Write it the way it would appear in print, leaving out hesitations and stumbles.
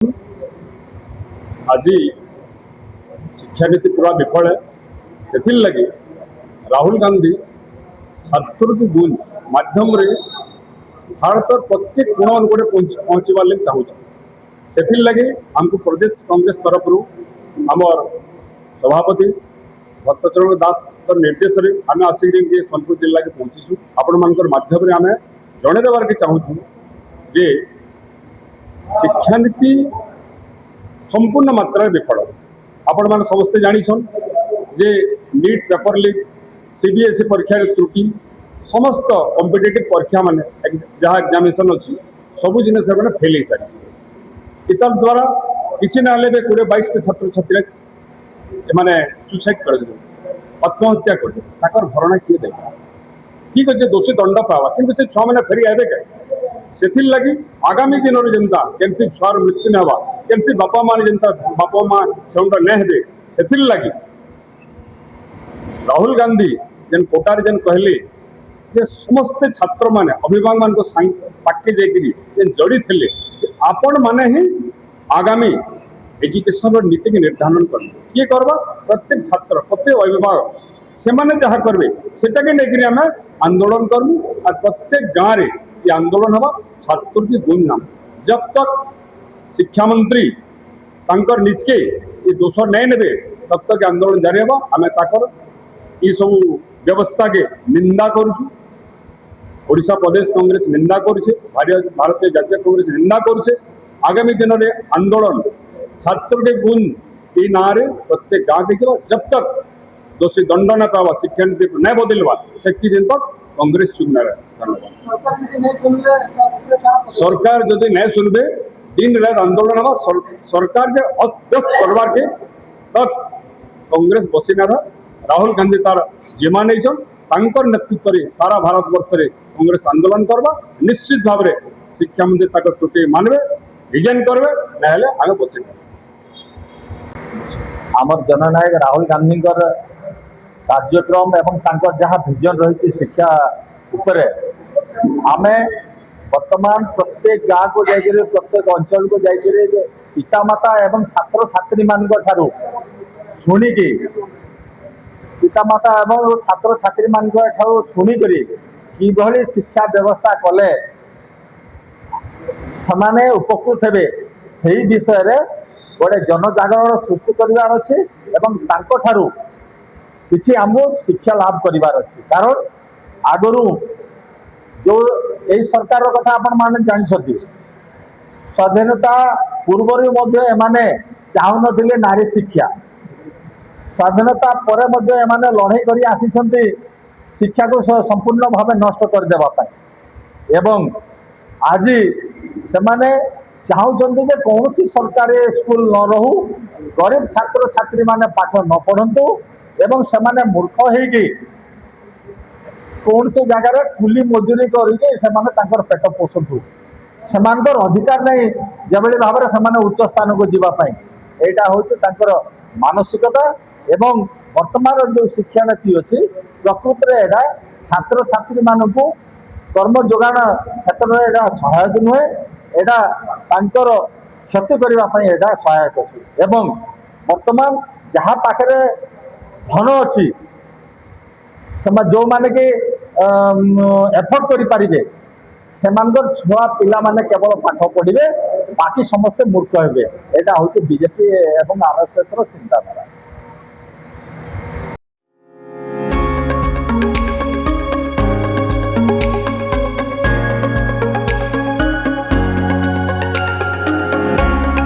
आज शिक्षानीति पूरा विफल है से लगे राहुल गांधी छात्र की गूंज माध्यम रे भारत प्रत्येक कोण अनुकूल पहुँचवार लगे चाहूँ से लगे आमको प्रदेश कांग्रेस तरफ आमर सभापति भक्तचरण दास निर्देश आम आसिक सोनपुर जिला के पहुँचीचु आपण मान मध्यम आम जन देवार के चाहूँ जे शिक्षानीति संपूर्ण मात्रा विफल आपण मैंने समस्ते जानिछन जे नीट पेपर लीक सीबीएसई परीक्षा त्रुटि समस्त कॉम्पिटिटिव परीक्षा माने जहाँ एग्जामिनेशन अच्छी सबू जिन फेल हो सारी इतर द्वारा किसी ना 20-22 छात्र छात्री मैंने सुसाइड कर आत्महत्या कर भरणा किए देखा ठीक अच्छे दोषी दंड पावा कि से 6 महीने फेरी आए कहीं लगी आगामी दिन में जनता केमसी छुआर मृत्यु ना केमसी बापा माँ जनता बापा माँ छुआ नहीं हे से लगी राहुल गांधी जेन कोटार जेन कहले जे समस्ते छात्र माने अभिभावक मान पाके जेन जड़ी थे आपण माने ही आगामी एजुकेशन नीति की निर्धारण कर किए करवा प्रत्येक छात्र प्रत्येक अभिभावक से माने जहाँ करेंगे सेटा के लेकिन आम आंदोलन करूँ और प्रत्येक गाँव में ये आंदोलन हवा छात्र की गुण नाम जब तक शिक्षा मंत्री तांकर निजके ये दोष नहीं ने तब तक आंदोलन जारी हवा आम ताकर ये सब व्यवस्था के निंदा करुछु ओडिशा प्रदेश कांग्रेस निंदा करुचे भारतीय जातीय कांग्रेस निंदा करुचे आगामी दिन में आंदोलन छात्र के गुण ये ना प्रत्येक गाँव के जब तक दोषी दंड न पावा शिक्षा नीति नहीं बदलवा से दिन तक कांग्रेस चुप न सरकार जदि नहीं सुनबे दिन रात आंदोलन हवा सरकार के अस्त करवार के तक कांग्रेस बसी ना राहुल गांधी तार जिम्मा नहीं नेतृत्व में सारा भारत वर्ष में कांग्रेस आंदोलन करवा निश्चित भाव में शिक्षा मंत्री तक त्रुटि मानवे रिजाइन करवे ना आगे बसी आमर जननायक राहुल गांधी कार्यक्रम एवं जहाँ विजन रही शिक्षा उपरे आमे वर्तमान प्रत्येक गाँव को जाकर प्रत्येक अंचल को जाकर पितामाता एवं छात्र छात्री मान शुणिकी पितामाता एवं छात्र छात्री मान शुणिक कि शिक्षा व्यवस्था कले से उपकृत हे से विषय गोटे जनजागरण सृष्टि करार अच्छे किसी आमको शिक्षा लाभ करार अच्छी कारण आगु जो यही सरकार कथा आपण माने जानछथि स्वाधीनता पूर्व एमाने चाहू नथिले नारी शिक्षा स्वाधीनता पर एमाने लड़ाई करी आसीछन्ति शिक्षा को संपूर्ण भाव नष्ट कर देबा पाई एवं आज से माने चाहूँगी जे कौन सी सरकारी स्कूल न रहू गरीब छात्र छात्री माने पाठ न पढ़ंतु एवं से माने मूर्ख होगी कौन से जगार कुली मजूरी करके पेट पोषंतु से अधिकार नहीं जबली भाव में उच्च स्थान को जीवाई यहाँ हूँ मानसिकता एवं वर्तमान जो शिक्षा नीति अच्छी प्रकृत में यहाँ छात्र छात्री मानू कर्म जोगाण क्षेत्र में यहाँ सहायक नुहे यहाँ क्षति करने यहाँ सहायक अच्छी एवं वर्तमान जहाँ पाखे धन अच्छी जो माने कि एफर्ट करें से छुआ पिला माने केवल पाठ पढ़े बाकी समस्ते मूर्ख हे यहाँ हूँ बीजेपी एवं आरएसएस चिंताधारा।